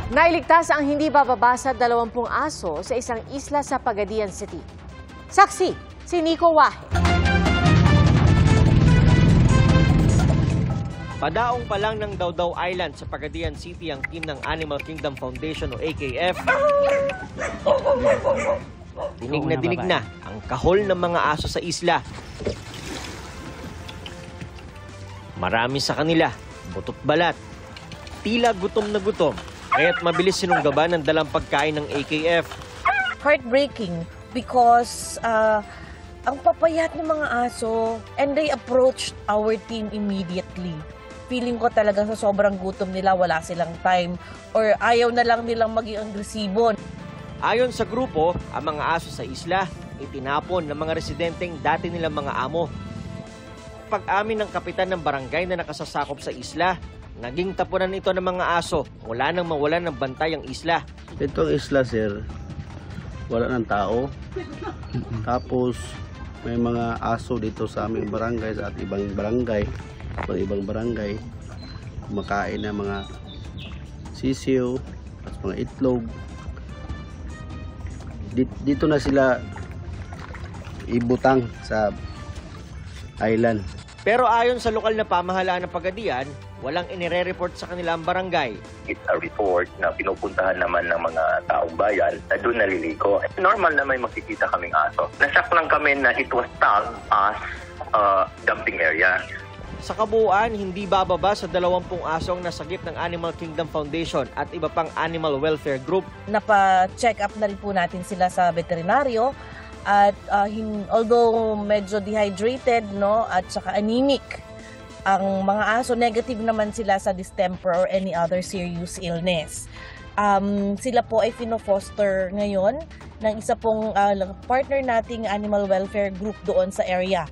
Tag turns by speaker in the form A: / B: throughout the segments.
A: Nailigtas ang hindi bababa sa 20 aso sa isang isla sa Pagadian City. Saksi, si Nico Wahe.
B: Padaong pa lang ng Dawdaw Island sa Pagadian City ang team ng Animal Kingdom Foundation o AKF. Dinig na ang kahol ng mga aso sa isla. Marami sa kanila, butot balat, tila gutom na gutom, kaya't mabilis sinunggaban ng dalang pagkain ng AKF.
C: Heartbreaking because ang papayat ng mga aso and they approached our team immediately. Feeling ko talaga sa sobrang gutom nila, wala silang time or ayaw na lang nilang maging agresibo.
B: Ayon sa grupo, ang mga aso sa isla itinapon ng mga residenteng dati nilang mga amo. Pag-amin ng kapitan ng barangay na nakasasakop sa isla, naging tapunan ito ng mga aso mula nang mawalan ng bantay ang isla.
D: Itong isla, sir, wala ng tao. Tapos may mga aso dito sa aming barangay at ibang barangay. Kumakain ng mga sisiw at mga itlog. Dito na sila ibutang sa island.
B: Pero ayon sa lokal na pamahalaan ng Pagadian, walang inire-report sa kanilang barangay.
E: It's a report na pinupuntahan naman ng mga taong bayan na doon naliligo. Normal na may makikita kaming aso. Nasak lang kami na it was tagged as dumping area.
B: Sa kabuuan, hindi bababa sa 20 aso ang nasagip ng Animal Kingdom Foundation at iba pang animal welfare group.
C: Napa-check up na rin po natin sila sa veterinaryo at although medyo dehydrated at saka anemic, ang mga aso negative naman sila sa distemper or any other serious illness. Sila po ay fino-foster ngayon ng isa pong partner nating animal welfare group doon sa area.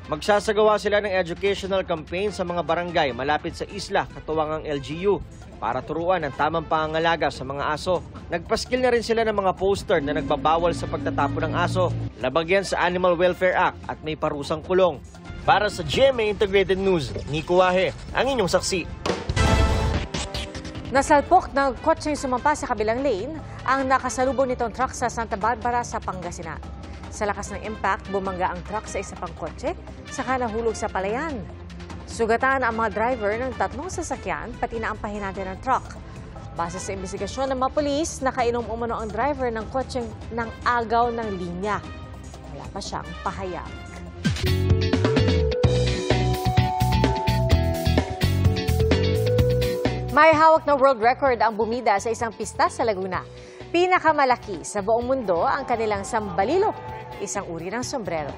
B: Magsasagawa sila ng educational campaign sa mga barangay malapit sa isla, katuwang ang LGU, para turuan ang tamang pangangalaga sa mga aso. Nagpaskil na rin sila ng mga poster na nagbabawal sa pagtatapon ng aso. Labag yan sa Animal Welfare Act at may parusang kulong. Para sa GMA Integrated News, Nico Wahe, ang inyong saksi.
A: Nasalpok ng kotseng sumampa sa kabilang lane ang nakasalubong nitong truck sa Santa Barbara sa Pangasinan. Sa lakas ng impact, bumangga ang truck sa isa pang kotse, saka nahulog sa palayan. Sugatan ang mga driver ng 3 sasakyan, pati na ang pahinante ng truck. Base sa investigasyon ng mga pulis, nakainom umano ang driver ng kotseng ng agaw ng linya. Wala pa siyang pahayag. May hawak na world record ang bumida sa isang pista sa Laguna. Pinakamalaki sa buong mundo ang kanilang sambalilo, isang uri ng sombrero.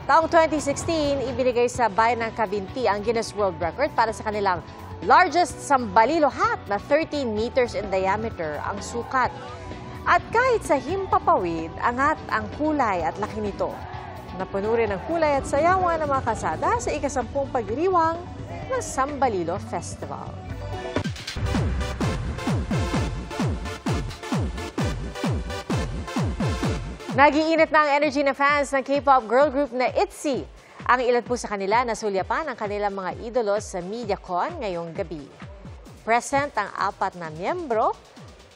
A: Taong 2016, ibinigay sa bayan ng Cavinti ang Guinness World Record para sa kanilang largest sambalilo hat na 13 meters in diameter ang sukat. At kahit sa himpapawid, angat ang kulay at laki nito. Napuno rin ang kulay at sayawan ng mga kasada sa ika-10 pagdiriwang ng Sambalilo Festival. Nag-iinit na ang energy ng fans ng K-pop girl group na ITZY. Ang ilan po sa kanila nasulyapan ang kanilang mga idolos sa MediaCon ngayong gabi. Present ang 4 na miyembro.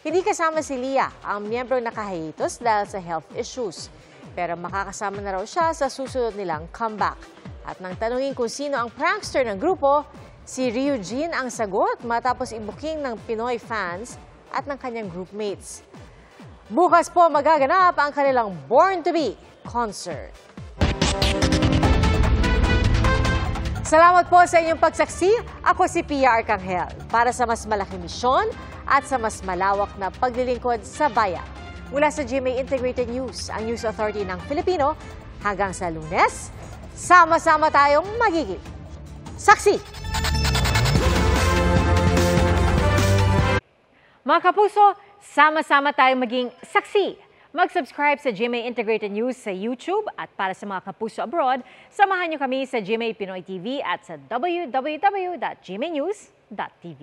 A: Hindi kasama si Lia, ang miyembro nakahiatus dahil sa health issues. Pero makakasama na raw siya sa susunod nilang comeback. At nang tanungin kung sino ang prankster ng grupo, si Ryujin ang sagot matapos ibuking ng Pinoy fans at ng kanyang groupmates. Bukas po magaganap ang kanilang Born to Be concert. Salamat po sa inyong pagsaksi. Ako si Pia Arcangel para sa mas malaking misyon at sa mas malawak na paglilingkod sa bayan. Mula sa GMA Integrated News, ang News Authority ng Filipino, hanggang sa Lunes, sama-sama tayong magiging saksi. Mga kapuso, sama-sama tayong maging saksi. Mag-subscribe sa GMA Integrated News sa YouTube at para sa mga kapuso abroad, samahan niyo kami sa GMA Pinoy TV at sa www.gmanews.tv.